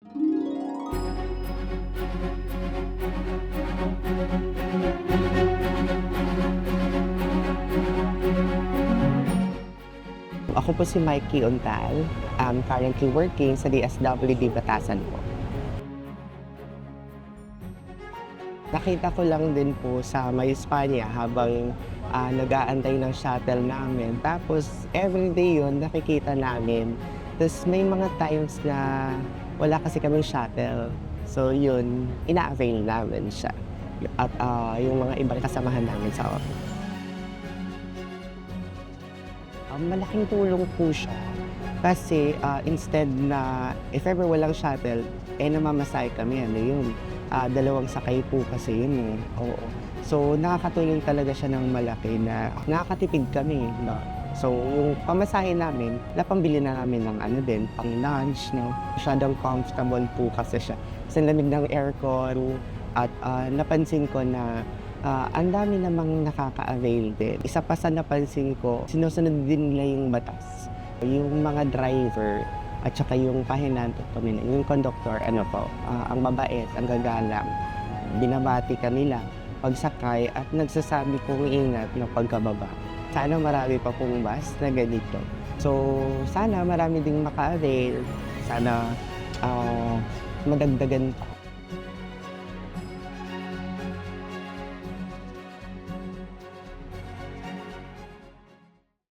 Ako po si Mikey Untal, currently working sa DSWD Batasan po. Nakita ko lang din po sa May Espanya habang nag-aantay ng shuttle namin. Tapos everyday yun nakikita namin. Tapos may mga times na wala kasi kaming shuttle. So yun, ina-avail namin siya. At yung mga ibang kasamahan namin sa office. Malaking tulong po siya. Kasi instead na if ever walang shuttle, namamasahe kami. Ano yun? Dalawang sakay po kasi yun eh. Oo. So nakakatulong talaga siya ng malaki na nakakatipid kami. No? So yung pamasahe namin, napambili na namin ng ano din, pang lunch. No? Masyadong comfortable po kasi siya. Sa lamig ng aircon at napansin ko na ang dami namang nakaka-avail din. Isa pa sa napansin ko, sinusunod din nila yung batas. Yung mga driver at saka yung pahinante po nila, yung conductor, ang mabait, ang gagalang. Binabati ka nila pagsakay at nagsasabi kong ingat ng pagkababa. Sana marami pa pong bus na ganito. So, sana marami ding maka-avail. Sana madagdagan pa.